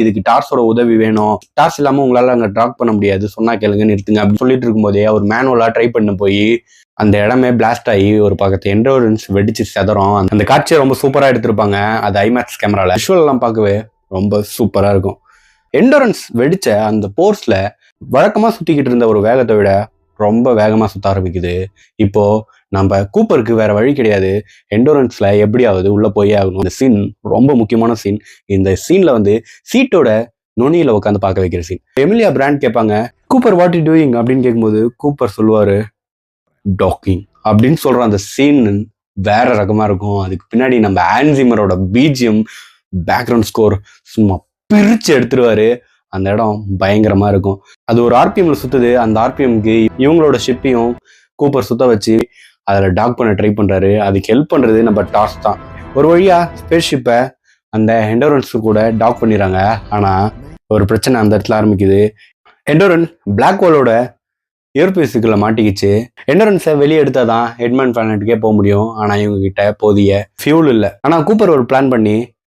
இதுக்கு டார்ஸோட உதவி வேணும், டார்ஸ் இல்லாம உங்களால அங்க ட்ராக் பண்ண முடியாது, சொன்னா கேளுங்க நிறுத்துங்க அப்படின்னு சொல்லிட்டு இருக்கும்போதே அவர் மேனுவலா ட்ரை பண்ண போய் அந்த இடமே பிளாஸ்ட் ஆகி ஒரு பக்கத்து எண்டோரன்ஸ் வெடிச்சு செதறும். அந்த காட்சியை ரொம்ப சூப்பரா எடுத்திருப்பாங்க. அது ஐமேக்ஸ் கேமரால விஷுவல் எல்லாம் பார்க்கவே ரொம்ப சூப்பரா இருக்கும். எண்டோரன்ஸ் வெடிச்ச அந்த போர்ஸ்ல வழக்கமா சுத்திக்கிட்டு இருந்த ஒரு வேகத்தை விட ரொம்ப வேகமா சுத்த ஆரம்பிக்குது. இப்போ நம்ம கூப்பருக்கு வேற வழி கிடையாது, எண்டோரன்ஸ்ல எப்படியாவது உள்ள போயே ஆகணும். இந்த சீன் ரொம்ப முக்கியமான சீன். இந்த சீன்ல சீட்டோட நுனியில உட்காந்து பார்க்க வைக்கிற சீன். எமிலியா பிராண்ட் கேட்பாங்க, கூப்பர் வாட் யூ டூயிங் அப்படின்னு கேட்கும்போது கூப்பர் சொல்லுவாரு டாக்கிங் அப்படின்னு சொல்ற அந்த சீன் வேற ரகமா இருக்கும். அதுக்கு பின்னாடி நம்ம ஆன்சிமரோட பிஜிஎம் பேக்ரவுண்ட் ஸ்கோர் சும்மா பிரிச்சு எடுத்துருவாரு. அந்த இடம் பயங்கரமா இருக்கும். அது ஒரு ஆர்பிஎம்ல சுத்துது. அந்த ஆர்பிஎம்க்கு இவங்களோட ஷிப்பையும் கூப்பர் சுத்த வச்சு அதுல டாக் பண்ண ட்ரை பண்றாரு. அதுக்கு ஹெல்ப் பண்றது நம்ம டாஸ் தான். ஒரு வழியா ஸ்பேஸ் ஷிப்பை அந்த எண்டோரன்ஸ் கூட டாக் பண்ணிடுறாங்க. ஆனா ஒரு பிரச்சனை அந்த இடத்துல ஆரம்பிக்குது. எண்டோரன் பிளாக் ஹோலோட ஏர்பேஸுக்குள்ள மாட்டிக்கிச்சு. எண்டோரன்ஸை வெளியே எடுத்தாதான் ஹெட்மேன் பிளானட்டுக்கே போக முடியும். ஆனா இவங்க கிட்ட போதிய ஃபியூல் இல்லை. ஆனா கூப்பர் ஒரு பிளான் பண்ணி